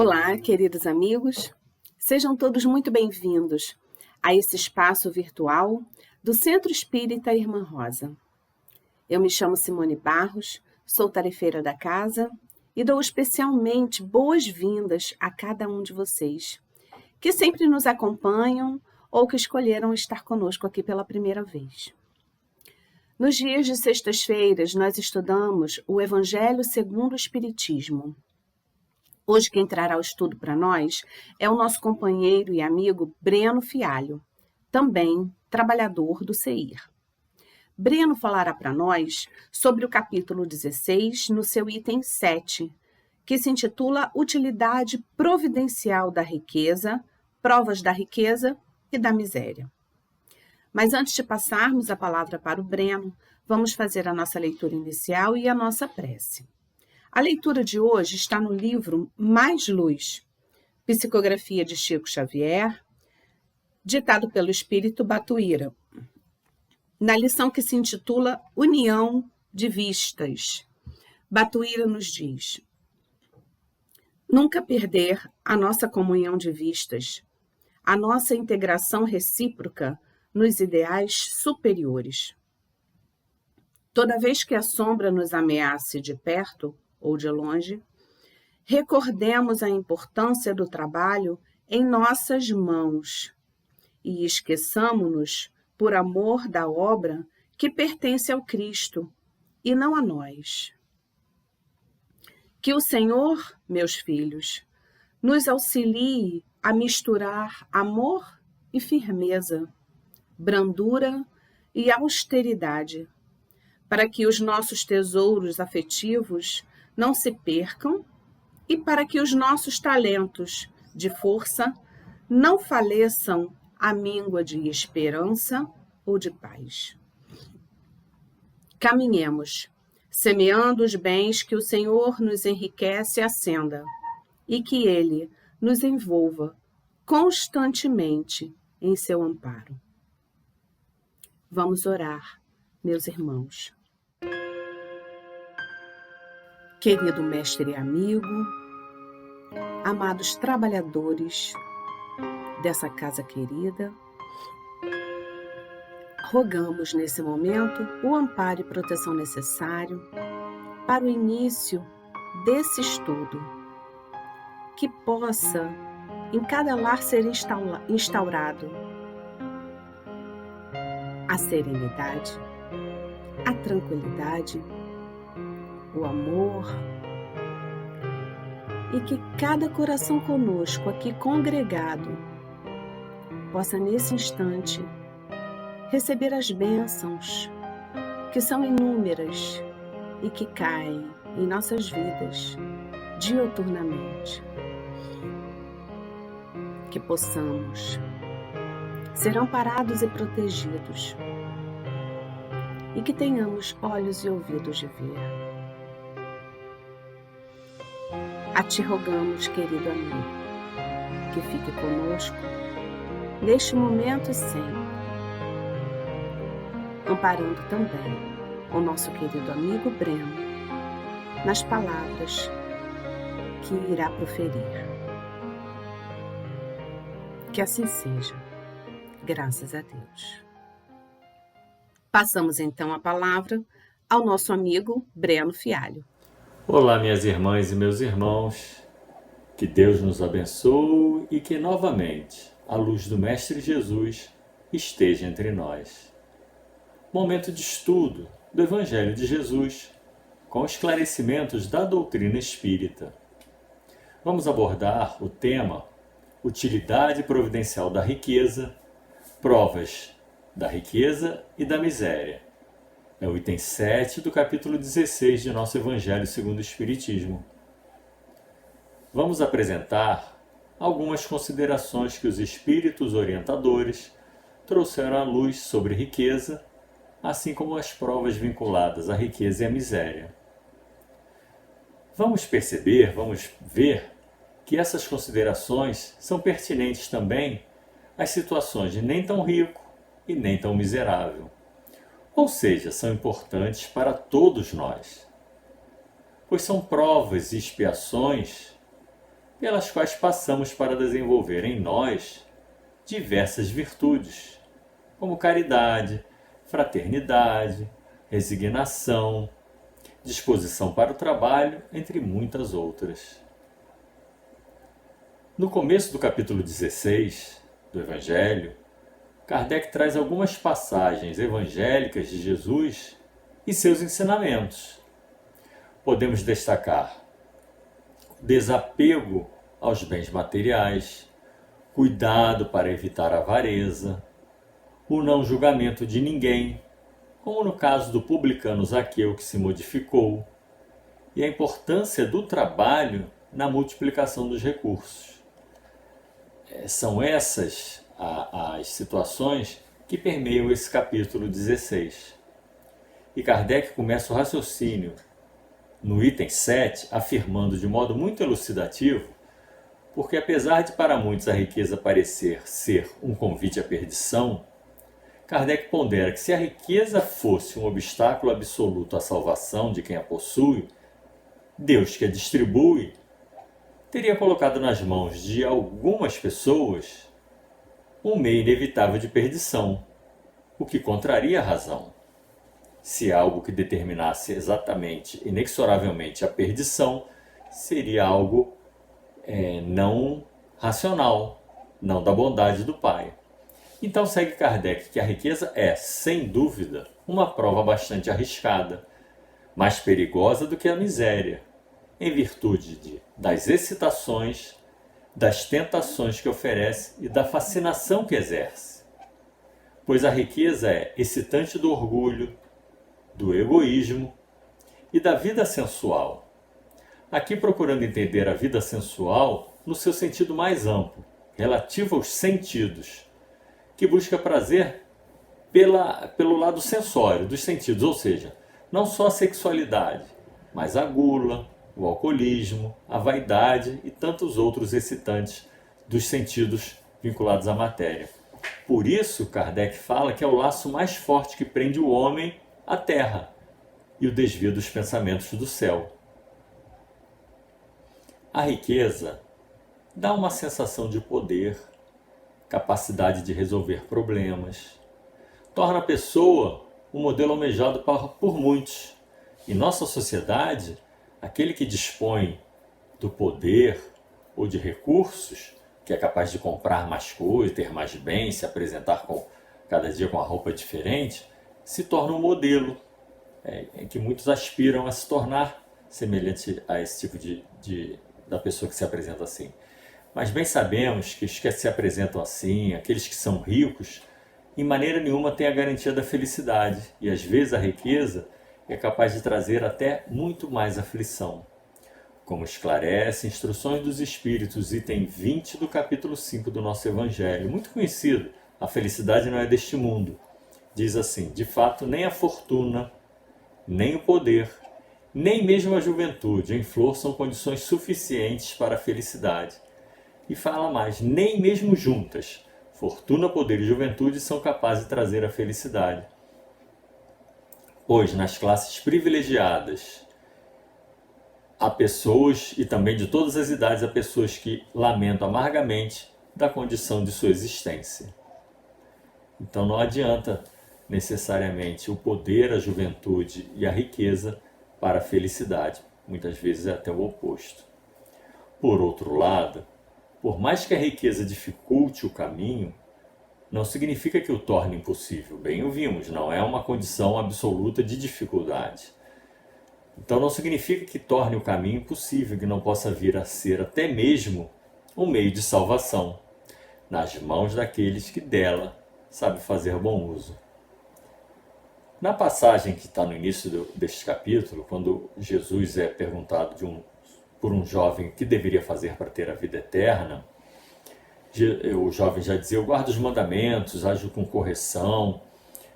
Olá, queridos amigos, sejam todos muito bem-vindos a esse espaço virtual do Centro Espírita Irmã Rosa. Eu me chamo Simone Barros, sou tarefeira da casa e dou especialmente boas-vindas a cada um de vocês, que sempre nos acompanham ou que escolheram estar conosco aqui pela primeira vez. Nos dias de sextas-feiras, nós estudamos o Evangelho segundo o Espiritismo. Hoje quem trará o estudo para nós é o nosso companheiro e amigo Breno Fialho, também trabalhador do CEIR. Breno falará para nós sobre o capítulo 16, no seu item 7, que se intitula Utilidade Providencial da Riqueza, Provas da Riqueza e da Miséria. Mas antes de passarmos a palavra para o Breno, vamos fazer a nossa leitura inicial e a nossa prece. A leitura de hoje está no livro Mais Luz, Psicografia de Chico Xavier, ditado pelo Espírito Batuíra, na lição que se intitula União de Vistas. Batuíra nos diz: nunca perder a nossa comunhão de vistas, a nossa integração recíproca nos ideais superiores. Toda vez que a sombra nos ameace de perto ou de longe, recordemos a importância do trabalho em nossas mãos e esqueçamo-nos, por amor da obra que pertence ao Cristo e não a nós. Que o Senhor, meus filhos, nos auxilie a misturar amor e firmeza, brandura e austeridade, para que os nossos tesouros afetivos não se percam e para que os nossos talentos de força não faleçam à míngua de esperança ou de paz. Caminhemos, semeando os bens que o Senhor nos enriquece à senda e que Ele nos envolva constantemente em seu amparo. Vamos orar, meus irmãos. Querido mestre e amigo, amados trabalhadores dessa casa querida, rogamos nesse momento o amparo e proteção necessário para o início desse estudo, que possa em cada lar ser instaurado a serenidade, a tranquilidade, o amor, e que cada coração conosco aqui congregado possa nesse instante receber as bênçãos que são inúmeras e que caem em nossas vidas diuturnamente. Que possamos ser amparados e protegidos e que tenhamos olhos e ouvidos de ver. A Ti rogamos, querido amigo, que fique conosco neste momento e sempre, amparando também o nosso querido amigo Breno nas palavras que irá proferir. Que assim seja, graças a Deus. Passamos então a palavra ao nosso amigo Breno Fialho. Olá, minhas irmãs e meus irmãos, que Deus nos abençoe e que novamente a luz do Mestre Jesus esteja entre nós. Momento de estudo do Evangelho de Jesus, com esclarecimentos da doutrina espírita. Vamos abordar o tema Utilidade Providencial da Riqueza, Provas da Riqueza e da Miséria. É o item 7 do capítulo 16 de nosso Evangelho segundo o Espiritismo. Vamos apresentar algumas considerações que os espíritos orientadores trouxeram à luz sobre riqueza, assim como as provas vinculadas à riqueza e à miséria. Vamos perceber, vamos ver que essas considerações são pertinentes também às situações de nem tão rico e nem tão miserável. Ou seja, são importantes para todos nós, pois são provas e expiações pelas quais passamos para desenvolver em nós diversas virtudes, como caridade, fraternidade, resignação, disposição para o trabalho, entre muitas outras. No começo do capítulo 16 do Evangelho, Kardec traz algumas passagens evangélicas de Jesus e seus ensinamentos. Podemos destacar o desapego aos bens materiais, cuidado para evitar a avareza, o não julgamento de ninguém, como no caso do publicano Zaqueu que se modificou, e a importância do trabalho na multiplicação dos recursos. São essas as situações que permeiam esse capítulo 16. E Kardec começa o raciocínio no item 7, afirmando de modo muito elucidativo, porque apesar de para muitos a riqueza parecer ser um convite à perdição, Kardec pondera que se a riqueza fosse um obstáculo absoluto à salvação de quem a possui, Deus que a distribui teria colocado nas mãos de algumas pessoas um meio inevitável de perdição, o que contraria a razão. Se algo que determinasse exatamente, inexoravelmente, a perdição, seria algo não racional, não da bondade do Pai. Então segue Kardec que a riqueza é, sem dúvida, uma prova bastante arriscada, mais perigosa do que a miséria, em virtude das excitações, das tentações que oferece e da fascinação que exerce. Pois a riqueza é excitante do orgulho, do egoísmo e da vida sensual. Aqui procurando entender a vida sensual no seu sentido mais amplo, relativo aos sentidos, que busca prazer pelo lado sensório dos sentidos, ou seja, não só a sexualidade, mas a gula, o alcoolismo, a vaidade e tantos outros excitantes dos sentidos vinculados à matéria. Por isso, Kardec fala que é o laço mais forte que prende o homem à terra e o desvio dos pensamentos do céu. A riqueza dá uma sensação de poder, capacidade de resolver problemas, torna a pessoa um modelo almejado por muitos. Em nossa sociedade, aquele que dispõe do poder ou de recursos, que é capaz de comprar mais coisas, ter mais bens, se apresentar cada dia com uma roupa diferente, se torna um modelo em que muitos aspiram a se tornar semelhante a esse tipo da pessoa que se apresenta assim. Mas bem sabemos que os que se apresentam assim, aqueles que são ricos, em maneira nenhuma têm a garantia da felicidade, e às vezes a riqueza é capaz de trazer até muito mais aflição. Como esclarece Instruções dos Espíritos, item 20 do capítulo 5 do nosso Evangelho, muito conhecido, a felicidade não é deste mundo. Diz assim: de fato, nem a fortuna, nem o poder, nem mesmo a juventude em flor são condições suficientes para a felicidade. E fala mais, nem mesmo juntas, fortuna, poder e juventude são capazes de trazer a felicidade. Pois nas classes privilegiadas há pessoas, e também de todas as idades, há pessoas que lamentam amargamente da condição de sua existência. Então não adianta necessariamente o poder, a juventude e a riqueza para a felicidade. Muitas vezes é até o oposto. Por outro lado, por mais que a riqueza dificulte o caminho, não significa que o torne impossível. Bem o vimos, não é uma condição absoluta de dificuldade. Então não significa que torne o caminho impossível, que não possa vir a ser até mesmo um meio de salvação, nas mãos daqueles que dela sabem fazer bom uso. Na passagem que está no início deste capítulo, quando Jesus é perguntado por um jovem o que deveria fazer para ter a vida eterna, o jovem já dizia: eu guardo os mandamentos, ajo com correção,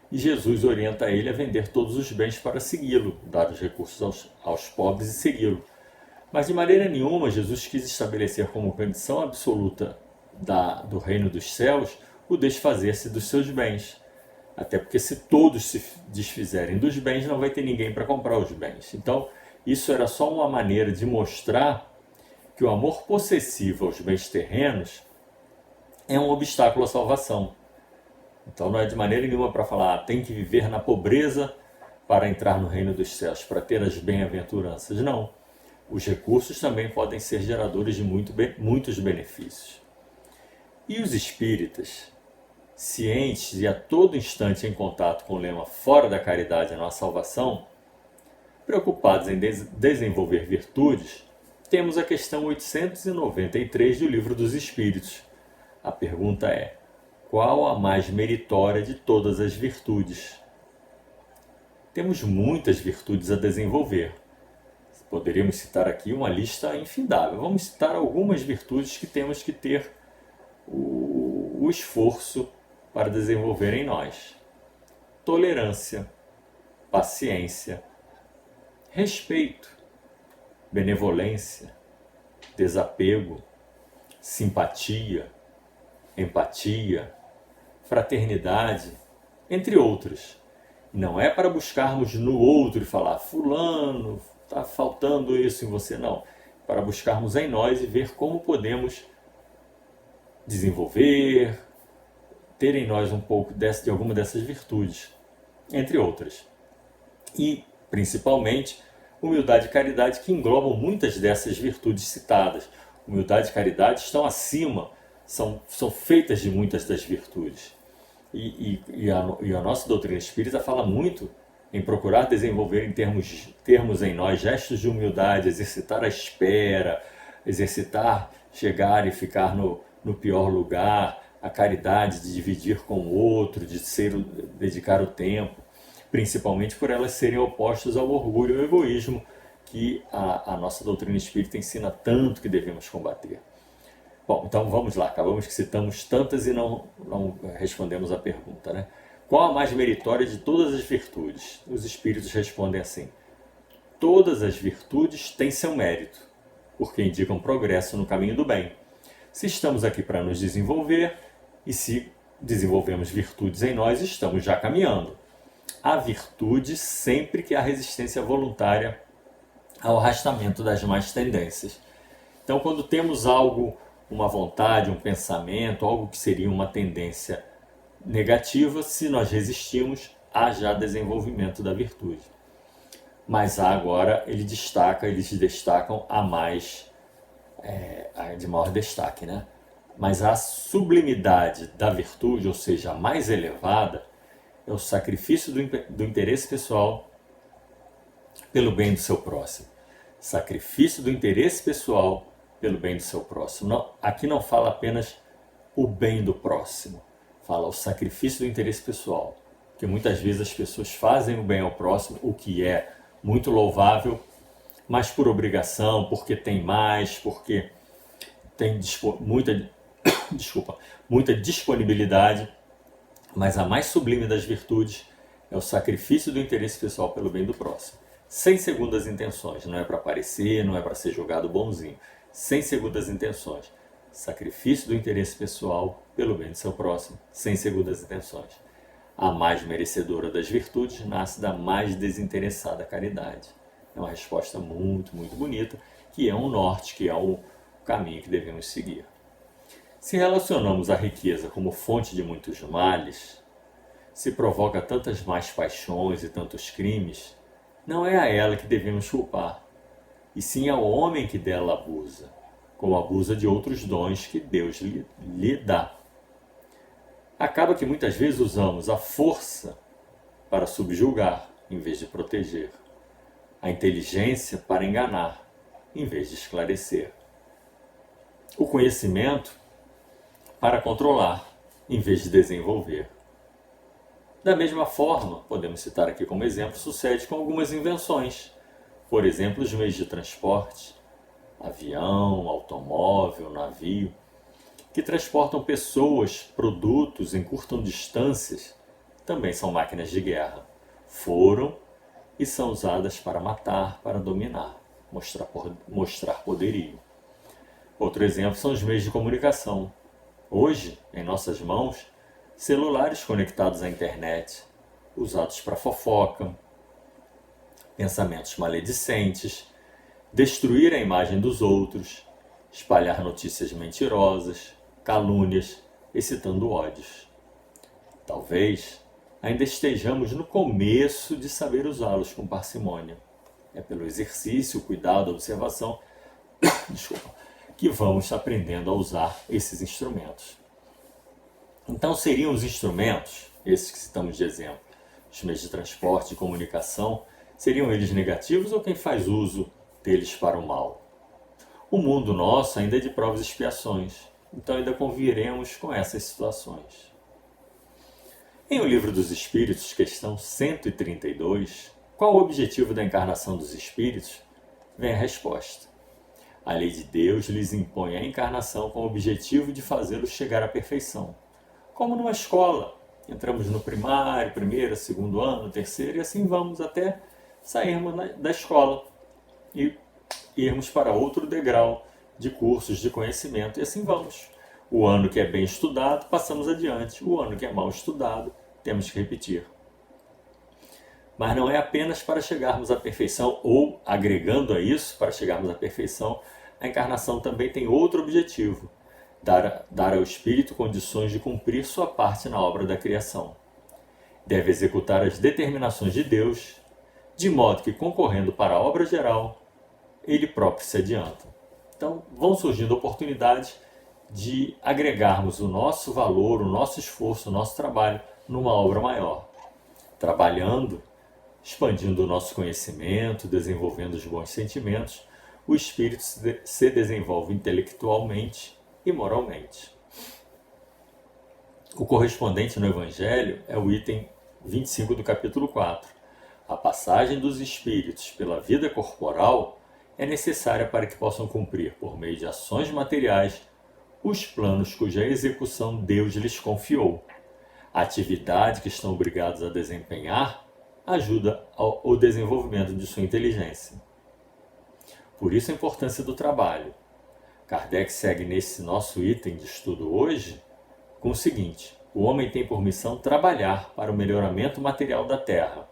e Jesus orienta ele a vender todos os bens para segui-lo, dar os recursos aos pobres e segui-lo. Mas de maneira nenhuma Jesus quis estabelecer como condição absoluta do reino dos céus o desfazer-se dos seus bens. Até porque se todos se desfizerem dos bens, não vai ter ninguém para comprar os bens. Então, isso era só uma maneira de mostrar que o amor possessivo aos bens terrenos é um obstáculo à salvação. Então não é de maneira nenhuma para falar, tem que viver na pobreza para entrar no reino dos céus, para ter as bem-aventuranças. Não. Os recursos também podem ser geradores de muitos benefícios. E os espíritas, cientes e a todo instante em contato com o lema fora da caridade não há salvação, preocupados em desenvolver virtudes, temos a questão 893 do Livro dos Espíritos. A pergunta é: qual a mais meritória de todas as virtudes? Temos muitas virtudes a desenvolver. Poderíamos citar aqui uma lista infindável. Vamos citar algumas virtudes que temos que ter o esforço para desenvolver em nós: tolerância, paciência, respeito, benevolência, desapego, simpatia, empatia, fraternidade, entre outros. Não é para buscarmos no outro e falar, fulano, está faltando isso em você, não. Para buscarmos em nós e ver como podemos desenvolver, ter em nós um pouco de alguma dessas virtudes, entre outras. E, principalmente, humildade e caridade, que englobam muitas dessas virtudes citadas. Humildade e caridade estão acima, são feitas de muitas das virtudes. E a nossa doutrina espírita fala muito em procurar desenvolver termos em nós gestos de humildade, exercitar a espera, exercitar chegar e ficar no pior lugar, a caridade de dividir com o outro, de dedicar o tempo, principalmente por elas serem opostas ao orgulho e ao egoísmo que a nossa doutrina espírita ensina tanto que devemos combater. Bom, então vamos lá, acabamos que citamos tantas e não respondemos a pergunta, né? Qual a mais meritória de todas as virtudes? Os espíritos respondem assim: todas as virtudes têm seu mérito, porque indicam progresso no caminho do bem. Se estamos aqui para nos desenvolver, e se desenvolvemos virtudes em nós, estamos já caminhando. Há virtude sempre que há resistência voluntária ao arrastamento das más tendências. Então, quando temos algo, uma vontade, um pensamento, algo que seria uma tendência negativa, se nós resistimos, há já desenvolvimento da virtude. Mas agora eles destacam a mais, de maior destaque, né? Mas a sublimidade da virtude, ou seja, a mais elevada, é o sacrifício do interesse pessoal pelo bem do seu próximo. Sacrifício do interesse pessoal pelo bem do seu próximo. Aqui não fala apenas o bem do próximo, fala o sacrifício do interesse pessoal. Porque muitas vezes as pessoas fazem o bem ao próximo, o que é muito louvável, mas por obrigação, porque tem mais, porque tem muita disponibilidade. Mas a mais sublime das virtudes é o sacrifício do interesse pessoal pelo bem do próximo. Sem segundas intenções, não é para aparecer, não é para ser julgado bonzinho. Sem segundas intenções. Sacrifício do interesse pessoal pelo bem do seu próximo, sem segundas intenções. A mais merecedora das virtudes nasce da mais desinteressada caridade. É uma resposta muito, muito bonita, que é um norte, que é o caminho que devemos seguir. Se relacionamos a riqueza como fonte de muitos males, se provoca tantas más paixões e tantos crimes, não é a ela que devemos culpar, e sim ao homem que dela abusa, como abusa de outros dons que Deus lhe dá. Acaba que muitas vezes usamos a força para subjugar, em vez de proteger, a inteligência para enganar, em vez de esclarecer, o conhecimento para controlar, em vez de desenvolver. Da mesma forma, podemos citar aqui como exemplo, sucede com algumas invenções. Por exemplo, os meios de transporte, avião, automóvel, navio, que transportam pessoas, produtos, encurtam distâncias, também são máquinas de guerra. Foram e são usadas para matar, para dominar, mostrar poderio. Outro exemplo são os meios de comunicação. Hoje, em nossas mãos, celulares conectados à internet, usados para fofoca, pensamentos maledicentes, destruir a imagem dos outros, espalhar notícias mentirosas, calúnias, excitando ódios. Talvez ainda estejamos no começo de saber usá-los com parcimônia. É pelo exercício, cuidado, observação, que vamos aprendendo a usar esses instrumentos. Então seriam os instrumentos, esses que citamos de exemplo, os meios de transporte e comunicação, seriam eles negativos ou quem faz uso deles para o mal? O mundo nosso ainda é de provas e expiações, então ainda conviveremos com essas situações. Em O Livro dos Espíritos, questão 132, qual o objetivo da encarnação dos espíritos? Vem a resposta. A lei de Deus lhes impõe a encarnação com o objetivo de fazê-los chegar à perfeição. Como numa escola, entramos no primário, primeiro, segundo ano, terceiro, e assim vamos até sairmos da escola e irmos para outro degrau de cursos de conhecimento, e assim vamos. O ano que é bem estudado, passamos adiante. O ano que é mal estudado, temos que repetir. Mas não é apenas para chegarmos à perfeição, ou agregando a isso, para chegarmos à perfeição, a encarnação também tem outro objetivo: dar ao espírito condições de cumprir sua parte na obra da criação. Deve executar as determinações de Deus, de modo que, concorrendo para a obra geral, ele próprio se adianta. Então, vão surgindo oportunidades de agregarmos o nosso valor, o nosso esforço, o nosso trabalho numa obra maior. Trabalhando, expandindo o nosso conhecimento, desenvolvendo os bons sentimentos, o espírito se desenvolve intelectualmente e moralmente. O correspondente no Evangelho é o item 25 do capítulo 4. A passagem dos espíritos pela vida corporal é necessária para que possam cumprir, por meio de ações materiais, os planos cuja execução Deus lhes confiou. A atividade que estão obrigados a desempenhar ajuda ao desenvolvimento de sua inteligência. Por isso a importância do trabalho. Kardec segue nesse nosso item de estudo hoje com o seguinte: o homem tem por missão trabalhar para o melhoramento material da Terra.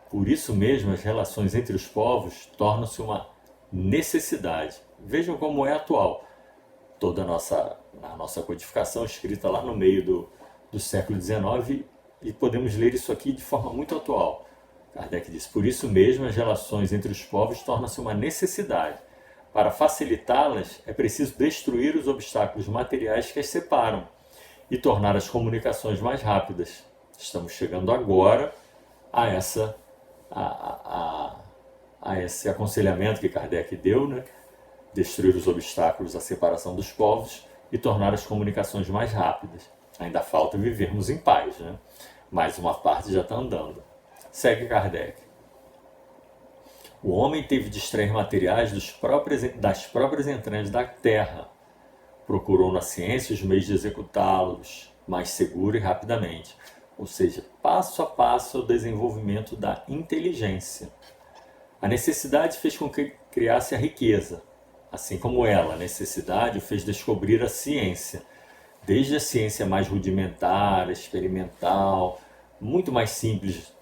Por isso mesmo as relações entre os povos tornam-se uma necessidade. Vejam como é atual. Toda a nossa codificação escrita lá no meio do século XIX, e podemos ler isso aqui de forma muito atual. Kardec diz: por isso mesmo as relações entre os povos tornam-se uma necessidade. Para facilitá-las é preciso destruir os obstáculos materiais que as separam e tornar as comunicações mais rápidas. Estamos chegando agora a esse aconselhamento que Kardec deu, né? Destruir os obstáculos à separação dos povos e tornar as comunicações mais rápidas. Ainda falta vivermos em paz, né? Mas uma parte já está andando. Segue Kardec. O homem teve de extrair materiais das próprias entranhas da terra. Procurou na ciência os meios de executá-los mais seguro e rapidamente. Ou seja, passo a passo o desenvolvimento da inteligência. A necessidade fez com que criasse a riqueza. Assim como ela, a necessidade o fez descobrir a ciência. Desde a ciência mais rudimentar, experimental, muito mais simples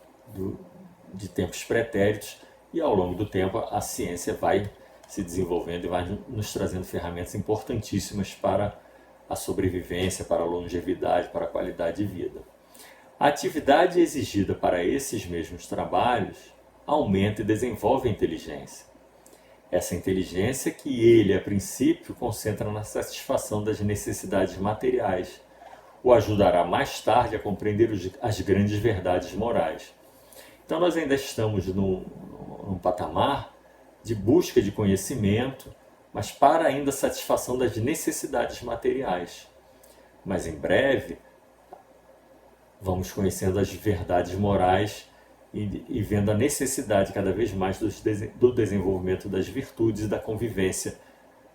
de tempos pretéritos, e ao longo do tempo a ciência vai se desenvolvendo e vai nos trazendo ferramentas importantíssimas para a sobrevivência, para a longevidade, para a qualidade de vida. A atividade exigida para esses mesmos trabalhos aumenta e desenvolve a inteligência. Essa inteligência que ele, a princípio, concentra na satisfação das necessidades materiais, o ajudará mais tarde a compreender as grandes verdades morais. Então nós ainda estamos num patamar de busca de conhecimento, mas para ainda a satisfação das necessidades materiais. Mas em breve vamos conhecendo as verdades morais e vendo a necessidade cada vez mais do desenvolvimento das virtudes e da convivência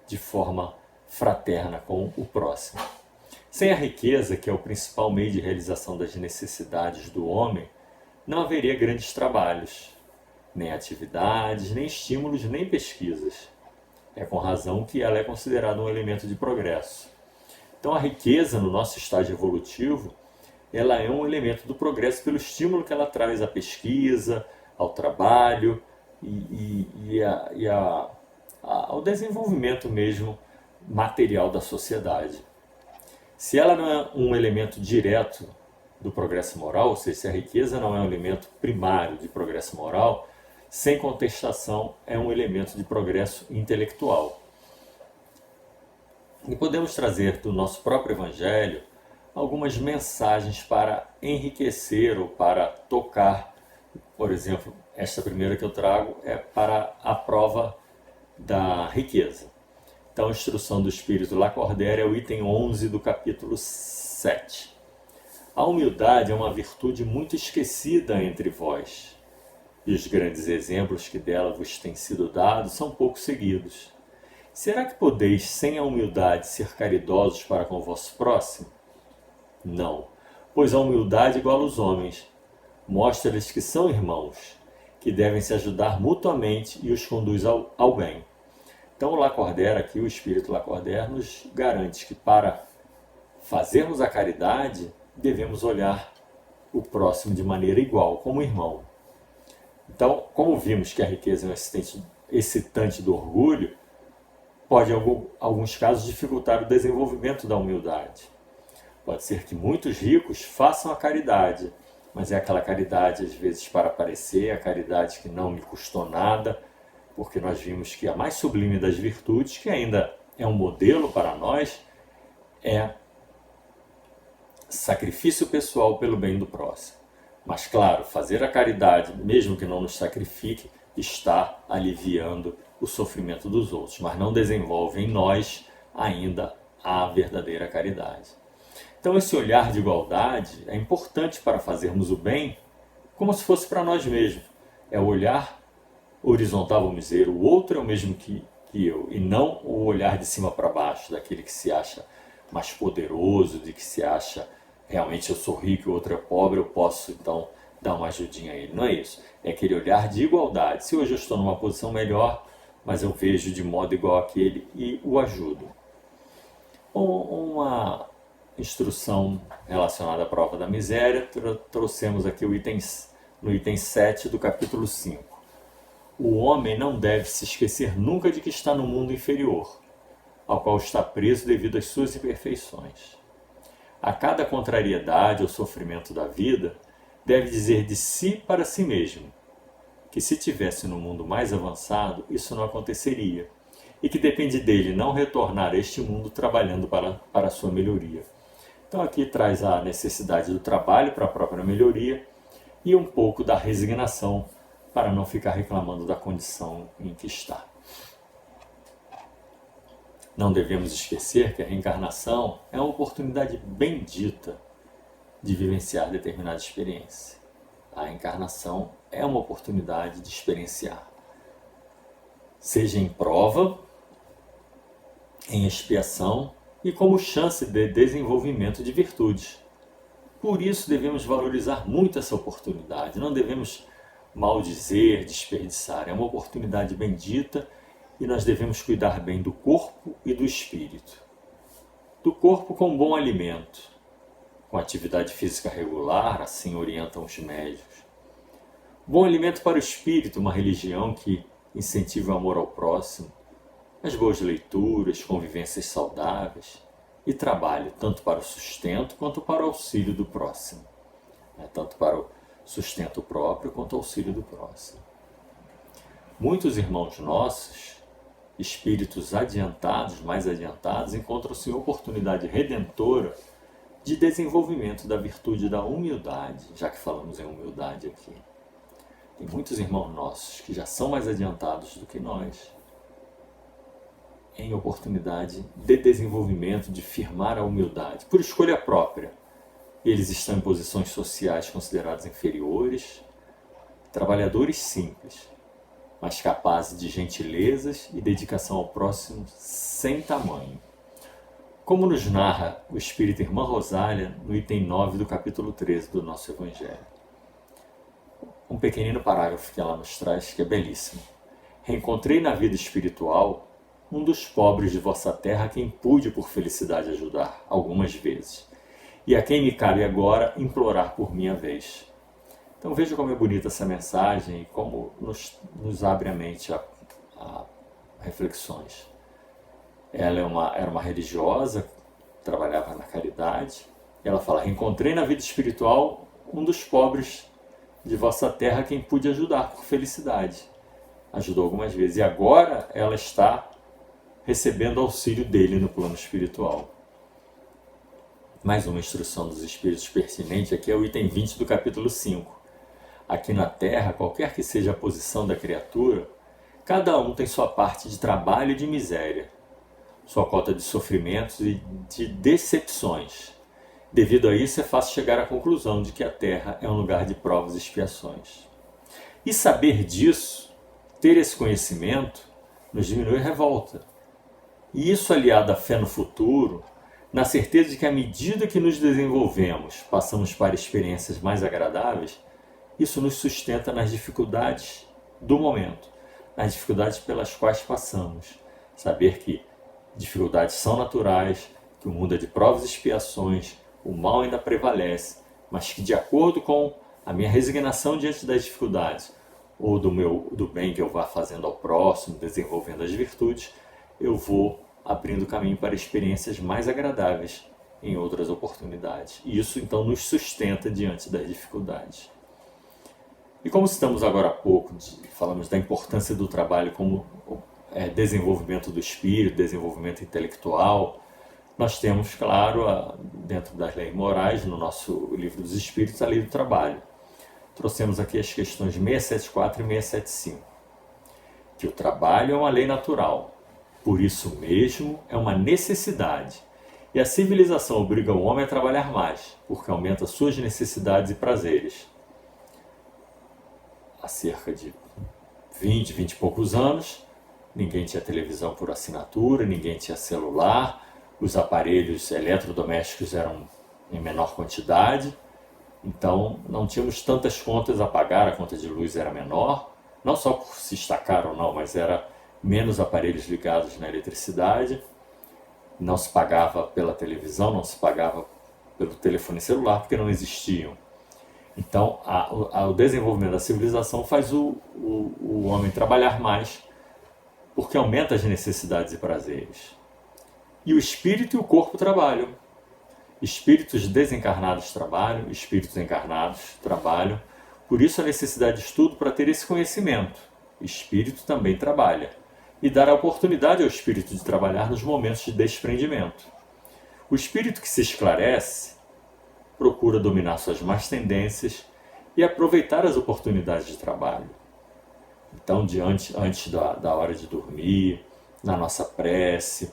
de forma fraterna com o próximo. Sem a riqueza, que é o principal meio de realização das necessidades do homem, não haveria grandes trabalhos, nem atividades, nem estímulos, nem pesquisas. É com razão que ela é considerada um elemento de progresso. Então a riqueza no nosso estágio evolutivo, ela é um elemento do progresso pelo estímulo que ela traz à pesquisa, ao trabalho e ao desenvolvimento mesmo material da sociedade. Se ela não é um elemento direto do progresso moral, ou seja, se a riqueza não é um elemento primário de progresso moral, sem contestação é um elemento de progresso intelectual. E podemos trazer do nosso próprio Evangelho algumas mensagens para enriquecer ou para tocar. Por exemplo, esta primeira que eu trago é para a prova da riqueza. Então, a instrução do Espírito Lacordaire é o item 11 do capítulo 7. A humildade é uma virtude muito esquecida entre vós, e os grandes exemplos que dela vos têm sido dados são pouco seguidos. Será que podeis, sem a humildade, ser caridosos para com o vosso próximo? Não, pois a humildade iguala os homens. Mostra-lhes que são irmãos, que devem se ajudar mutuamente e os conduz ao bem. Então, o Lacordaire aqui, o Espírito Lacordaire, nos garante que para fazermos a caridade, devemos olhar o próximo de maneira igual, como irmão. Então, como vimos que a riqueza é um excitante do orgulho, pode, em alguns casos, dificultar o desenvolvimento da humildade. Pode ser que muitos ricos façam a caridade, mas é aquela caridade, às vezes, para aparecer, a caridade que não me custou nada, porque nós vimos que a mais sublime das virtudes, que ainda é um modelo para nós, é sacrifício pessoal pelo bem do próximo. Mas, claro, fazer a caridade, mesmo que não nos sacrifique, está aliviando o sofrimento dos outros, mas não desenvolve em nós ainda a verdadeira caridade. Então, esse olhar de igualdade é importante para fazermos o bem como se fosse para nós mesmos. É o olhar horizontal, vamos dizer, o outro é o mesmo que eu, e não o olhar de cima para baixo, daquele que se acha mais poderoso, de que se acha realmente eu sou rico e o outro é pobre, eu posso então dar uma ajudinha a ele. Não é isso. É aquele olhar de igualdade. Se hoje eu estou numa posição melhor, mas eu vejo de modo igual àquele e o ajudo. Uma instrução relacionada à prova da miséria, trouxemos aqui no item 7 do capítulo 5. O homem não deve se esquecer nunca de que está no mundo inferior, ao qual está preso devido às suas imperfeições. A cada contrariedade ou sofrimento da vida, deve dizer de si para si mesmo que se tivesse no mundo mais avançado, isso não aconteceria, e que depende dele não retornar a este mundo trabalhando para a sua melhoria. Então aqui traz a necessidade do trabalho para a própria melhoria e um pouco da resignação para não ficar reclamando da condição em que está. Não devemos esquecer que a reencarnação é uma oportunidade bendita de vivenciar determinada experiência. A reencarnação é uma oportunidade de experienciar, seja em prova, em expiação e como chance de desenvolvimento de virtudes. Por isso devemos valorizar muito essa oportunidade, não devemos maldizer, desperdiçar. É uma oportunidade bendita e nós devemos cuidar bem do corpo e do espírito. Do corpo com bom alimento, com atividade física regular, assim orientam os médicos. Bom alimento para o espírito, uma religião que incentiva o amor ao próximo, as boas leituras, convivências saudáveis e trabalho, tanto para o sustento quanto para o auxílio do próximo. Tanto para o sustento próprio quanto o auxílio do próximo. Muitos irmãos nossos, espíritos adiantados, mais adiantados, encontram-se em oportunidade redentora de desenvolvimento da virtude da humildade, já que falamos em humildade aqui. Tem muitos irmãos nossos que já são mais adiantados do que nós, em oportunidade de desenvolvimento, de firmar a humildade, por escolha própria. Eles estão em posições sociais consideradas inferiores, trabalhadores simples, mas capazes de gentilezas e dedicação ao próximo sem tamanho. Como nos narra o Espírito Irmã Rosália no item 9 do capítulo 13 do nosso Evangelho. Um pequenino parágrafo que ela nos traz, que é belíssimo. Reencontrei na vida espiritual um dos pobres de vossa terra a quem pude por felicidade ajudar algumas vezes, e a quem me cabe agora implorar por minha vez. Então veja como é bonita essa mensagem e como nos abre a mente a reflexões. Ela era uma religiosa, trabalhava na caridade. Ela fala: encontrei na vida espiritual um dos pobres de vossa terra, quem pude ajudar por felicidade. Ajudou algumas vezes. E agora ela está recebendo auxílio dele no plano espiritual. Mais uma instrução dos espíritos pertinente aqui é o item 20 do capítulo 5. Aqui na Terra, qualquer que seja a posição da criatura, cada um tem sua parte de trabalho e de miséria, sua cota de sofrimentos e de decepções. Devido a isso, é fácil chegar à conclusão de que a Terra é um lugar de provas e expiações. E saber disso, ter esse conhecimento, nos diminui a revolta. E isso, aliado à fé no futuro, na certeza de que à medida que nos desenvolvemos, passamos para experiências mais agradáveis, isso nos sustenta nas dificuldades do momento, nas dificuldades pelas quais passamos. Saber que dificuldades são naturais, que o mundo é de provas e expiações, o mal ainda prevalece, mas que de acordo com a minha resignação diante das dificuldades, ou do bem que eu vá fazendo ao próximo, desenvolvendo as virtudes, eu vou abrindo caminho para experiências mais agradáveis em outras oportunidades. E isso então nos sustenta diante das dificuldades. E como citamos agora há pouco, falamos da importância do trabalho como desenvolvimento do espírito, desenvolvimento intelectual, nós temos, claro, dentro das leis morais, no nosso livro dos Espíritos, a lei do trabalho. Trouxemos aqui as questões 674 e 675. Que o trabalho é uma lei natural, por isso mesmo é uma necessidade. E a civilização obriga o homem a trabalhar mais, porque aumenta suas necessidades e prazeres. Há cerca de 20 e poucos anos, ninguém tinha televisão por assinatura, ninguém tinha celular, os aparelhos eletrodomésticos eram em menor quantidade, então não tínhamos tantas contas a pagar, a conta de luz era menor, não só por se estacar ou não, mas era menos aparelhos ligados na eletricidade, não se pagava pela televisão, não se pagava pelo telefone celular, porque não existiam. Então, o desenvolvimento da civilização faz o homem trabalhar mais, porque aumenta as necessidades e prazeres. E o espírito e o corpo trabalham. Espíritos desencarnados trabalham, espíritos encarnados trabalham. Por isso a necessidade de estudo para ter esse conhecimento. O espírito também trabalha. E dar a oportunidade ao espírito de trabalhar nos momentos de desprendimento. O espírito que se esclarece procura dominar suas más tendências e aproveitar as oportunidades de trabalho. Então, antes da hora de dormir, na nossa prece,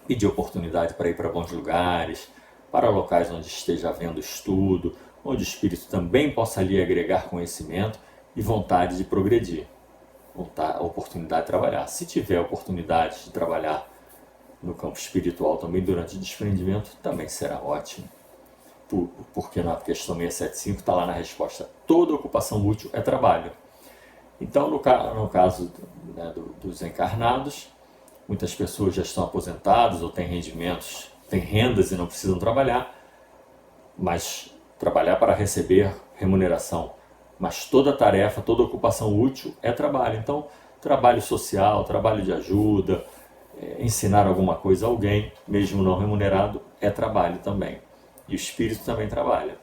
pedir oportunidade para ir para bons lugares, para locais onde esteja havendo estudo, onde o espírito também possa ali agregar conhecimento e vontade de progredir, a oportunidade de trabalhar. Se tiver oportunidade de trabalhar no campo espiritual também durante o desprendimento, também será ótimo. Porque na questão 675 está lá na resposta: toda ocupação útil é trabalho. Então, no caso dos encarnados, muitas pessoas já estão aposentadas ou têm rendimentos, têm rendas e não precisam trabalhar, mas trabalhar para receber remuneração. Mas toda tarefa, toda ocupação útil é trabalho. Então, trabalho social, trabalho de ajuda, ensinar alguma coisa a alguém, mesmo não remunerado, é trabalho também. E o espírito também trabalha.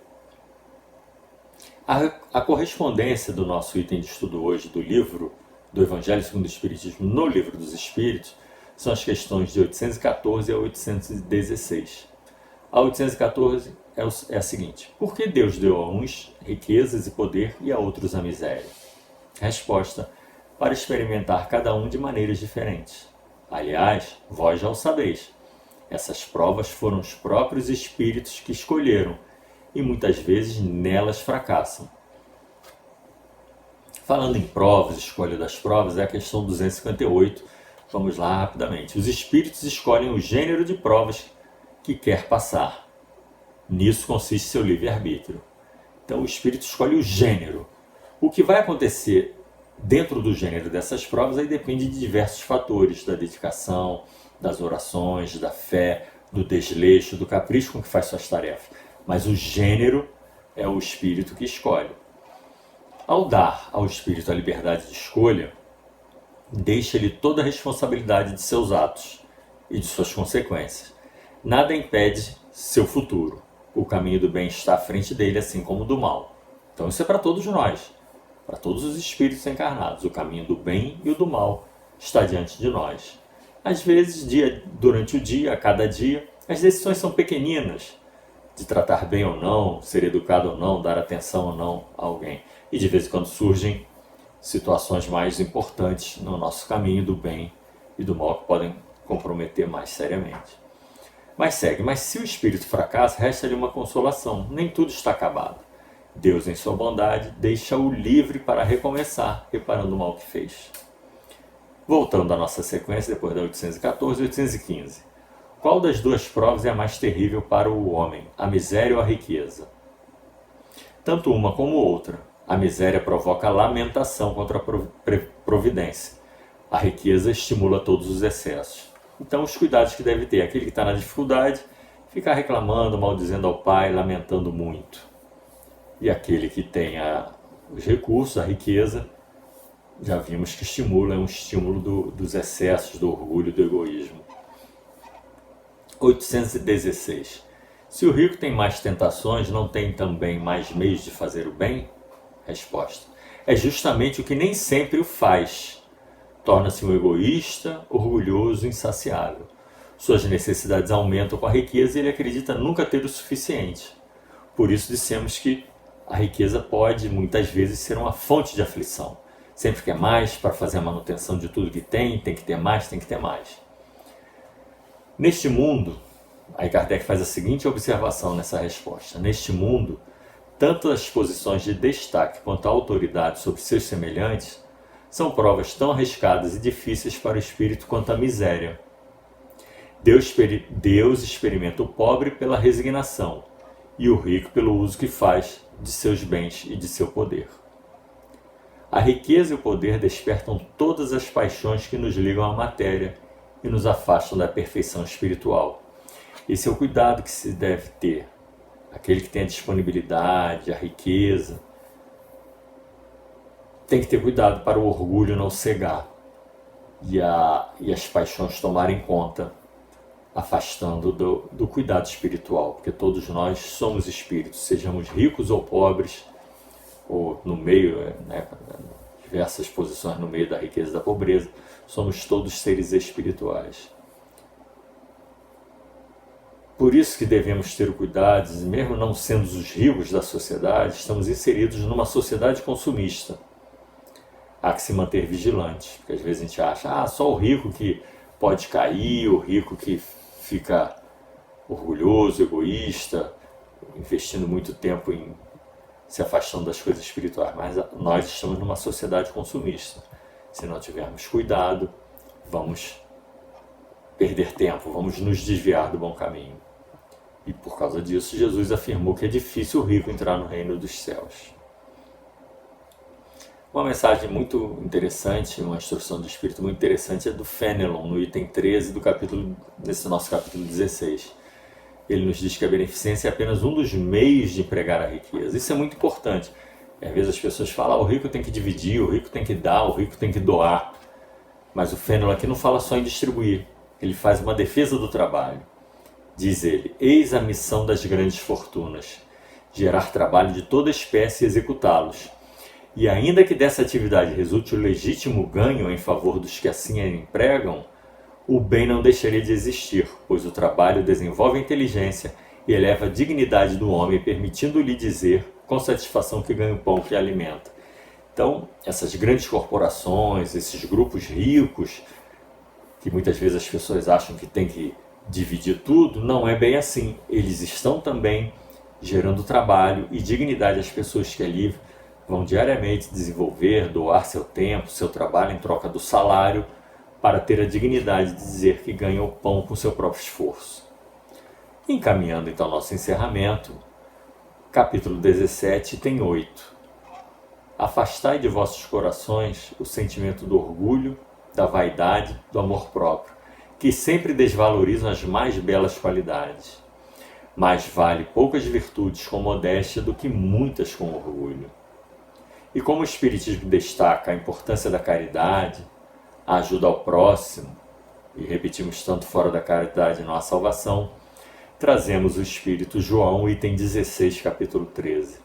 A correspondência do nosso item de estudo hoje do livro do Evangelho segundo o Espiritismo no Livro dos Espíritos são as questões de 814 a 816. A 814 é a seguinte: por que Deus deu a uns riquezas e poder e a outros a miséria? Resposta: para experimentar cada um de maneiras diferentes. Aliás, vós já o sabeis. Essas provas foram os próprios espíritos que escolheram, e muitas vezes nelas fracassam. Falando em provas, escolha das provas, é a questão 258. Vamos lá rapidamente. Os espíritos escolhem o gênero de provas que quer passar. Nisso consiste seu livre-arbítrio. Então o espírito escolhe o gênero. O que vai acontecer dentro do gênero dessas provas aí depende de diversos fatores, da dedicação, das orações, da fé, do desleixo, do capricho com que faz suas tarefas. Mas o gênero é o espírito que escolhe. Ao dar ao espírito a liberdade de escolha, deixa-lhe toda a responsabilidade de seus atos, e de suas consequências. Nada impede seu futuro. O caminho do bem está à frente dele, assim como o do mal. Então isso é para todos nós, para todos os espíritos encarnados. O caminho do bem e o do mal está diante de nós. Às vezes, durante o dia, a cada dia, as decisões são pequeninas, de tratar bem ou não, ser educado ou não, dar atenção ou não a alguém. E de vez em quando surgem situações mais importantes no nosso caminho do bem e do mal que podem comprometer mais seriamente. Mas segue, mas se o espírito fracassa, resta-lhe uma consolação, nem tudo está acabado. Deus, em sua bondade, deixa-o livre para recomeçar, reparando o mal que fez. Voltando à nossa sequência, depois da 814 e 815. Qual das duas provas é a mais terrível para o homem, a miséria ou a riqueza? Tanto uma como outra. A miséria provoca lamentação contra a providência. A riqueza estimula todos os excessos. Então, os cuidados que deve ter aquele que está na dificuldade, ficar reclamando, maldizendo ao pai, lamentando muito. E aquele que tem os recursos, a riqueza, já vimos que estimula, é um estímulo dos excessos, do orgulho, do egoísmo. 816. Se o rico tem mais tentações, não tem também mais meios de fazer o bem? Resposta. É justamente o que nem sempre o faz. Torna-se um egoísta, orgulhoso, insaciável. Suas necessidades aumentam com a riqueza e ele acredita nunca ter o suficiente. Por isso dissemos que a riqueza pode, muitas vezes, ser uma fonte de aflição. Sempre quer mais para fazer a manutenção de tudo que tem que ter mais, tem que ter mais. Neste mundo, aí Kardec faz a seguinte observação nessa resposta. Neste mundo, tanto as posições de destaque quanto a autoridade sobre seus semelhantes são provas tão arriscadas e difíceis para o espírito quanto a miséria. Deus experimenta o pobre pela resignação e o rico pelo uso que faz de seus bens e de seu poder. A riqueza e o poder despertam todas as paixões que nos ligam à matéria e nos afastam da perfeição espiritual. Esse é o cuidado que se deve ter. Aquele que tem a disponibilidade, a riqueza, tem que ter cuidado para o orgulho não cegar e as paixões tomarem conta, afastando do cuidado espiritual, porque todos nós somos espíritos, sejamos ricos ou pobres, ou no meio, diversas posições no meio da riqueza e da pobreza, somos todos seres espirituais. Por isso que devemos ter cuidado, mesmo não sendo os ricos da sociedade, estamos inseridos numa sociedade consumista. Há que se manter vigilante, porque às vezes a gente acha, só o rico que pode cair, o rico que fica orgulhoso, egoísta, investindo muito tempo em se afastando das coisas espirituais, mas nós estamos numa sociedade consumista. Se não tivermos cuidado, vamos perder tempo, vamos nos desviar do bom caminho. E por causa disso, Jesus afirmou que é difícil o rico entrar no reino dos céus. Uma mensagem muito interessante, uma instrução do Espírito muito interessante é do Fenelon, no item 13 desse nosso capítulo 16. Ele nos diz que a beneficência é apenas um dos meios de empregar a riqueza. Isso é muito importante. Às vezes as pessoas falam, o rico tem que dividir, o rico tem que dar, o rico tem que doar. Mas o Fenelon aqui não fala só em distribuir, ele faz uma defesa do trabalho. Diz ele, eis a missão das grandes fortunas, gerar trabalho de toda espécie e executá-los. E ainda que dessa atividade resulte o legítimo ganho em favor dos que assim a empregam, o bem não deixaria de existir, pois o trabalho desenvolve a inteligência e eleva a dignidade do homem, permitindo-lhe dizer com satisfação que ganha o pão que alimenta. Então, essas grandes corporações, esses grupos ricos, que muitas vezes as pessoas acham que tem que dividir tudo, não é bem assim. Eles estão também gerando trabalho e dignidade às pessoas que ali vão diariamente desenvolver, doar seu tempo, seu trabalho em troca do salário, para ter a dignidade de dizer que ganhou pão com seu próprio esforço. Encaminhando então nosso encerramento, capítulo 17, item 8. Afastai de vossos corações o sentimento do orgulho, da vaidade, do amor próprio, que sempre desvalorizam as mais belas qualidades. Mais vale poucas virtudes com modéstia do que muitas com orgulho. E como o Espiritismo destaca a importância da caridade, a ajuda ao próximo, e repetimos tanto fora da caridade nossa salvação, trazemos o Espírito João, item 16, capítulo 13.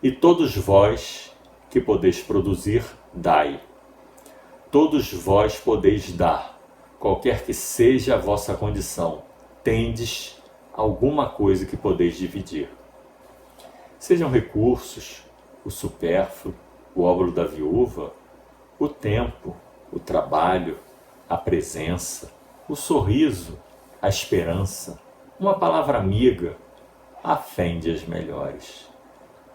E todos vós que podeis produzir, dai. Todos vós podeis dar, qualquer que seja a vossa condição, tendes alguma coisa que podeis dividir. Sejam recursos, o supérfluo, o óbolo da viúva, o tempo, o trabalho, a presença, o sorriso, a esperança, uma palavra amiga, a fé em dias melhores.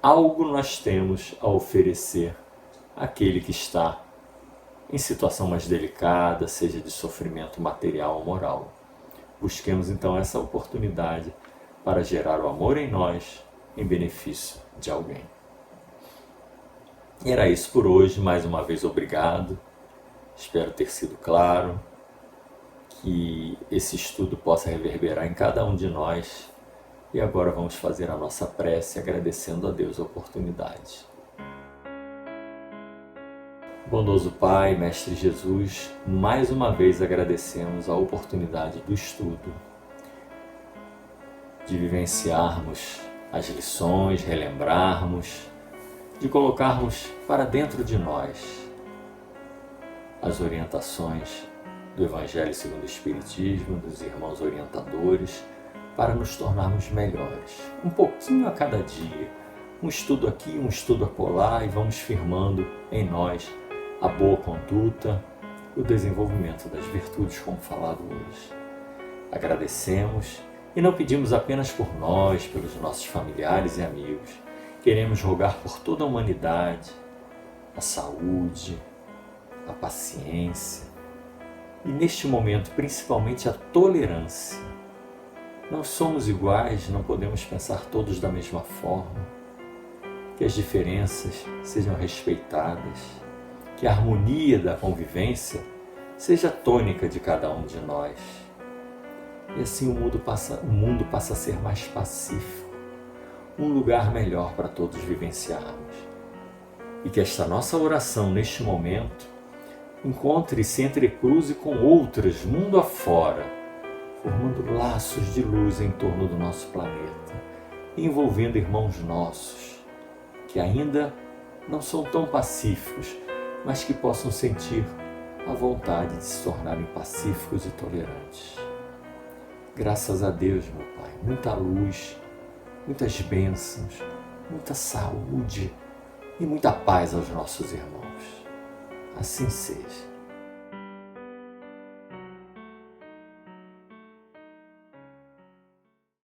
Algo nós temos a oferecer àquele que está em situação mais delicada, seja de sofrimento material ou moral. Busquemos então essa oportunidade para gerar o amor em nós, em benefício de alguém. E era isso por hoje. Mais uma vez, obrigado. Espero ter sido claro, que esse estudo possa reverberar em cada um de nós. E agora vamos fazer a nossa prece agradecendo a Deus a oportunidade. Bondoso Pai, Mestre Jesus, mais uma vez agradecemos a oportunidade do estudo, de vivenciarmos as lições, relembrarmos, de colocarmos para dentro de nós as orientações do Evangelho segundo o Espiritismo, dos irmãos orientadores, para nos tornarmos melhores, um pouquinho a cada dia, um estudo aqui, um estudo acolá, e vamos firmando em nós a boa conduta e o desenvolvimento das virtudes, como falado hoje. Agradecemos e não pedimos apenas por nós, pelos nossos familiares e amigos. Queremos rogar por toda a humanidade, a saúde, a paciência e, neste momento, principalmente a tolerância. Não somos iguais, não podemos pensar todos da mesma forma. Que as diferenças sejam respeitadas, que a harmonia da convivência seja a tônica de cada um de nós. E assim o mundo passa a ser mais pacífico, um lugar melhor para todos vivenciarmos. E que esta nossa oração neste momento encontre-se entrecruze com outras mundo afora, formando laços de luz em torno do nosso planeta, envolvendo irmãos nossos que ainda não são tão pacíficos, mas que possam sentir a vontade de se tornarem pacíficos e tolerantes. Graças a Deus, meu Pai, muita luz, muitas bênçãos, muita saúde e muita paz aos nossos irmãos. Assim seja.